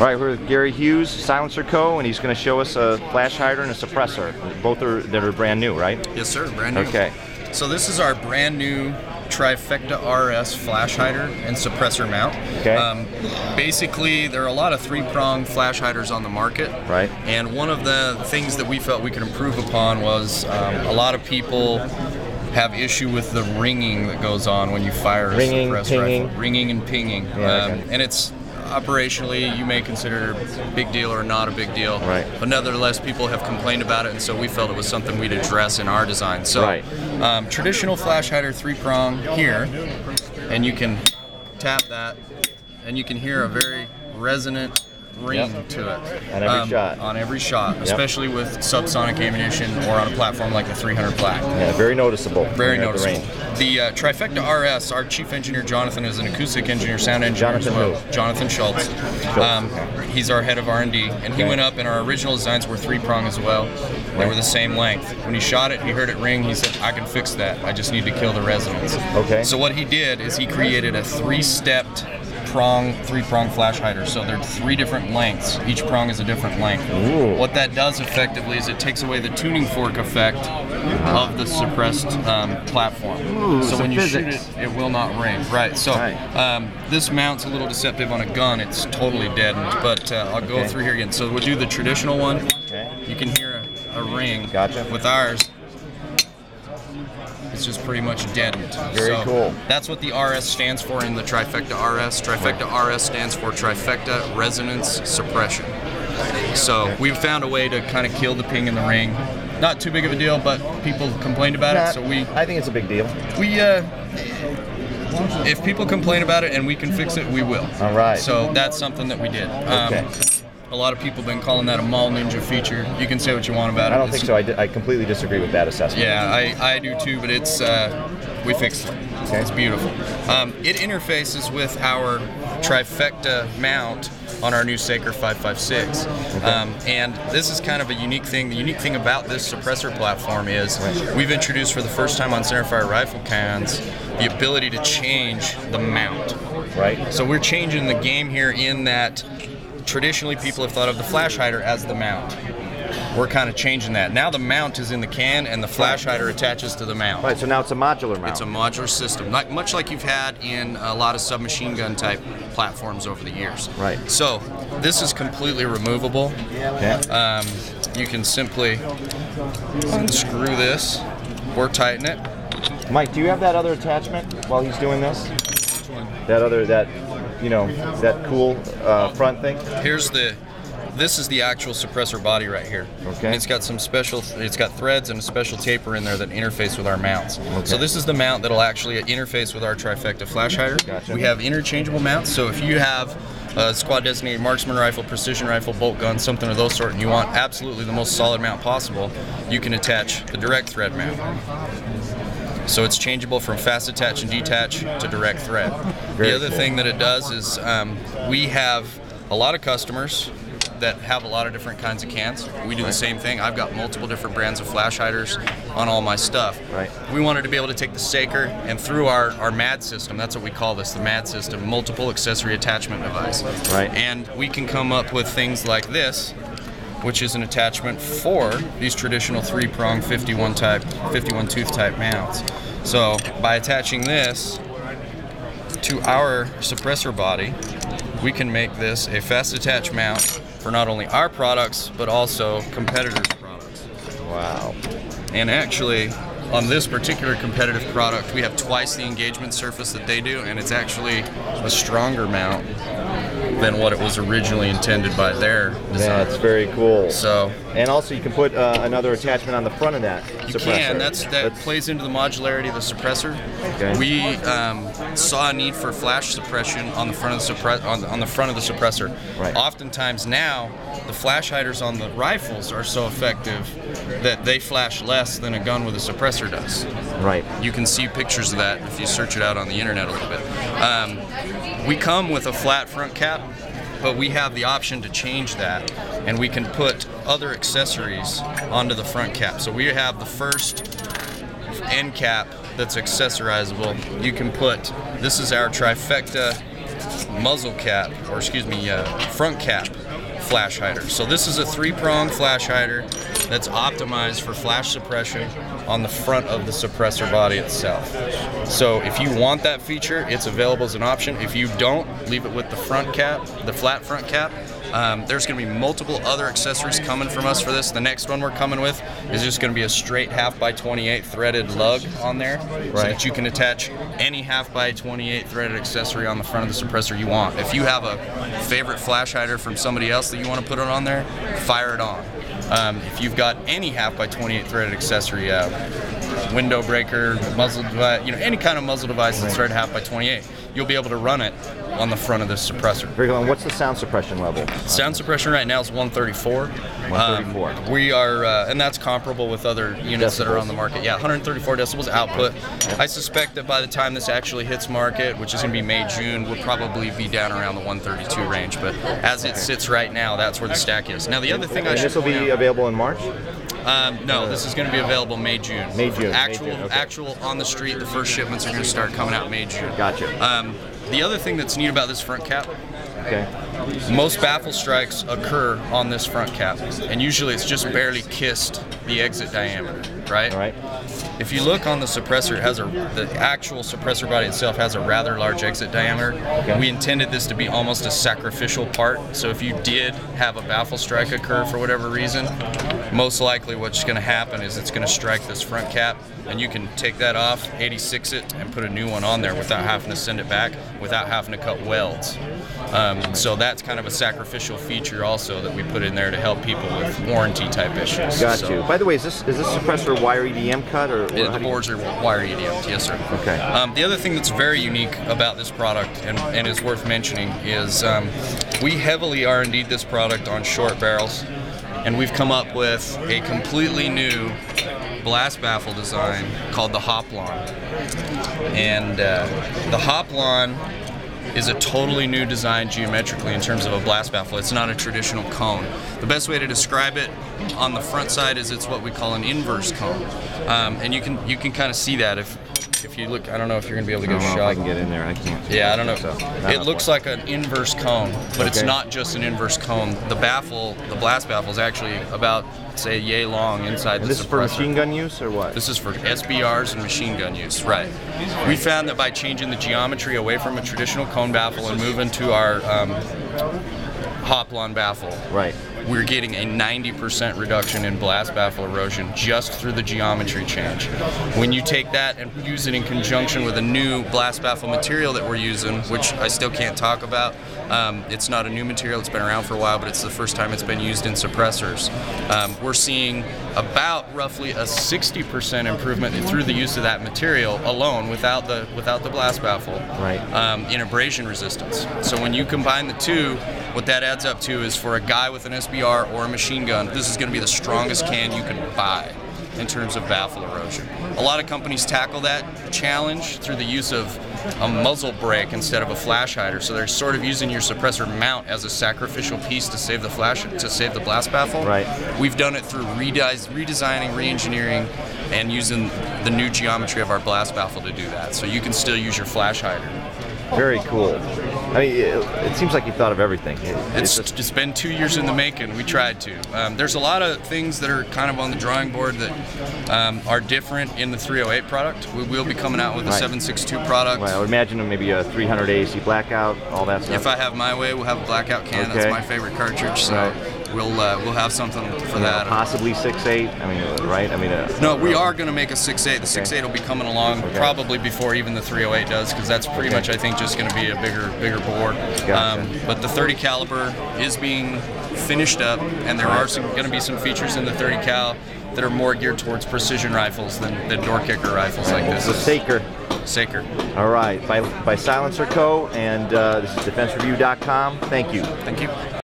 All right, we're with Gary Hughes, Silencerco, and he's going to show us a flash hider and a suppressor. Both are that are brand new, right? Yes, sir, brand new. Okay. So this is our brand new Trifecta RS flash hider and suppressor mount. Okay. Basically, there are a lot of three-prong flash hiders on the market. Right. And one of the things that we felt we could improve upon was a lot of people have issue with the ringing that goes on when you fire a suppressor rifle. Ringing and pinging. Yeah, and it's operationally, you may consider a big deal or not a big deal. Right. But nevertheless, people have complained about it, and so we felt it was something we'd address in our design. So, right. Traditional flash hider three-prong here, and you can tap that, and you can hear a very resonant ring to it. On every shot. On every shot, especially with subsonic ammunition or on a platform like the 300 Black. Yeah, very noticeable. Very noticeable. The Trifecta RS, our chief engineer Jonathan is an acoustic engineer, sound engineer as well. Jonathan Schultz. He's our head of R&D, and he went up, and our original designs were three-prong as well. They were the same length. When he shot it, he heard it ring. He said, "I can fix that. I just need to kill the resonance." Okay. So what he did is he created a three-stepped three-prong flash hider. So they're three different lengths. Each prong is a different length. Ooh. What that does effectively is it takes away the tuning fork effect of the suppressed platform. Ooh, so when you physics. shoot it, it will not ring. Right. So this mount's a little deceptive on a gun. It's totally deadened. But I'll go through here again. So we'll do the traditional one. Okay. You can hear a ring. Gotcha. With ours, it's just pretty much deadened. Very cool. That's what the RS stands for in the Trifecta RS. Trifecta RS stands for Trifecta Resonance Suppression. So we found a way to kind of kill the ping in the ring. Not too big of a deal, but people complained about it, so I think it's a big deal. If people complain about it and we can fix it, we will. All right. So that's something that we did. A lot of people have been calling that a mall ninja feature. You can say what you want about it. I don't think so. I completely disagree with that assessment. Yeah, I do too, but it's we fixed it. Okay. It's beautiful. It interfaces with our Trifecta mount on our new Silencerco 5.56. And this is kind of a unique thing. The unique thing about this suppressor platform is we've introduced for the first time on centerfire rifle cans the ability to change the mount. Right. So we're changing the game here in that traditionally people have thought of the flash hider as the mount. We're kind of changing that. Now the mount is in the can and the flash hider attaches to the mount. Right, so now it's a modular mount. It's a modular system, much like you've had in a lot of submachine gun type platforms over the years. Right. So this is completely removable. Okay. You can simply unscrew this or tighten it. Mike, do you have that other attachment while he's doing this? Which one? That cool front thing? This is the actual suppressor body right here. Okay. And it's got it's got threads and a special taper in there that interface with our mounts. Okay. So this is the mount that'll actually interface with our Trifecta flash hider. Gotcha. We have interchangeable mounts, so if you have a squad designated marksman rifle, precision rifle, bolt gun, something of those sort, and you want absolutely the most solid mount possible, you can attach the direct thread mount. So it's changeable from fast attach and detach to direct thread. The other thing that it does is we have a lot of customers that have a lot of different kinds of cans. We do the same thing. I've got multiple different brands of flash hiders on all my stuff. Right. We wanted to be able to take the Silencerco and through our MAD system, that's what we call this, the MAD system, multiple accessory attachment device. Right. And we can come up with things like this, which is an attachment for these traditional three-prong 51 tooth type mounts. So by attaching this to our suppressor body, we can make this a fast attach mount for not only our products but also competitors' products. Wow. And actually, on this particular competitive product, we have twice the engagement surface that they do, and it's actually a stronger mount than what it was originally intended by their design. That's very cool. So, and also you can put another attachment on the front of that suppressor. You can. That plays into the modularity of the suppressor. Okay. We saw a need for flash suppression on the front of the suppressor. Right. Oftentimes now, the flash hiders on the rifles are so effective that they flash less than a gun with a suppressor does. Right. You can see pictures of that if you search it out on the internet a little bit. We come with a flat front cap, but we have the option to change that, and we can put other accessories onto the front cap. So we have the first end cap that's accessorizable. You can put, this is our Trifecta muzzle cap, or excuse me, front cap flash hider. So this is a 3-prong flash hider that's optimized for flash suppression on the front of the suppressor body itself. So if you want that feature, it's available as an option. If you don't, leave it with the front cap, the flat front cap. There's going to be multiple other accessories coming from us for this. The next one we're coming with is just going to be a straight 1/2x28 threaded lug on there, so that you can attach any 1/2x28 threaded accessory on the front of the suppressor you want. If you have a favorite flash hider from somebody else that you want to put it on there, fire it on. If you've got any 1/2x28 threaded accessory, window breaker, muzzle device, any kind of muzzle device that's threaded 1/2x28, you'll be able to run it on the front of this suppressor. Very good. And what's the sound suppression level? Sound suppression right now is 134. 134. We are, and that's comparable with other units that are on the market. Yeah, 134 decibels output. I suspect that by the time this actually hits market, which is going to be May, June, we'll probably be down around the 132 range. But as it sits right now, that's where the stack is. Now, the other thing I should this will be available in March? No, this is going to be available May, June. May, June. Actual on the street, the first shipments are going to start coming out May, June. Gotcha. The other thing that's neat about this front cap, okay, most baffle strikes occur on this front cap, and usually it's just barely kissed the exit diameter, right? All right. If you look on the suppressor, it has the actual suppressor body itself has a rather large exit diameter. Okay. We intended this to be almost a sacrificial part, so if you did have a baffle strike occur for whatever reason, most likely what's going to happen is it's going to strike this front cap, and you can take that off, 86 it, and put a new one on there without having to send it back, without having to cut welds. So that's kind of a sacrificial feature also that we put in there to help people with warranty type issues. Got you. By the way, is this suppressor wire EDM cut or the boards are wire EDM? Yes, sir. Okay. The other thing that's very unique about this product and is worth mentioning is we heavily R&D'd this product on short barrels, and we've come up with a completely new blast baffle design called the Hoplon. And the Hoplon is a totally new design geometrically in terms of a blast baffle. It's not a traditional cone. The best way to describe it on the front side is it's what we call an inverse cone. And you can kind of see that if you look. I don't know if you're going to be able to get a shot. If I can get in there. I can't. Yeah, I don't know. So, it looks like an inverse cone, but it's not just an inverse cone. The blast baffle is actually about, say, yay long inside the suppressor. This is for machine gun use or what? This is for SBRs and machine gun use, right. We found that by changing the geometry away from a traditional cone baffle and moving to our Hoplon baffle, right, we're getting a 90% reduction in blast baffle erosion just through the geometry change. When you take that and use it in conjunction with a new blast baffle material that we're using, which I still can't talk about, it's not a new material, it's been around for a while, but it's the first time it's been used in suppressors. We're seeing about roughly a 60% improvement through the use of that material alone, without the blast baffle, right, in abrasion resistance. So when you combine the two, what that adds up to is, for a guy with an SBR or a machine gun, this is going to be the strongest can you can buy in terms of baffle erosion. A lot of companies tackle that challenge through the use of a muzzle brake instead of a flash hider. So they're sort of using your suppressor mount as a sacrificial piece to save the blast baffle. Right. We've done it through redesigning, re-engineering, and using the new geometry of our blast baffle to do that. So you can still use your flash hider. Very cool. I mean, it seems like you thought of everything. It's been 2 years in the making. We tried to. There's a lot of things that are kind of on the drawing board that are different in the 308 product. We will be coming out with a 762 product. Right, I would imagine maybe a 300 AAC blackout, all that stuff. If I have my way, we'll have a blackout can. Okay. That's my favorite cartridge. So we'll have something for that. Possibly 6.8. I mean, right? I mean, no, we are going to make a 6.8. The 6.8 will be coming along probably before even the 308 does, because that's pretty much, I think, just going to be a bigger bore. Gotcha. But the 30 caliber is being finished up, and there are going to be some features in the 30 cal that are more geared towards precision rifles than door kicker rifles like this. So Saker. All right, by Silencerco, and this is DefenseReview.com. Thank you. Thank you.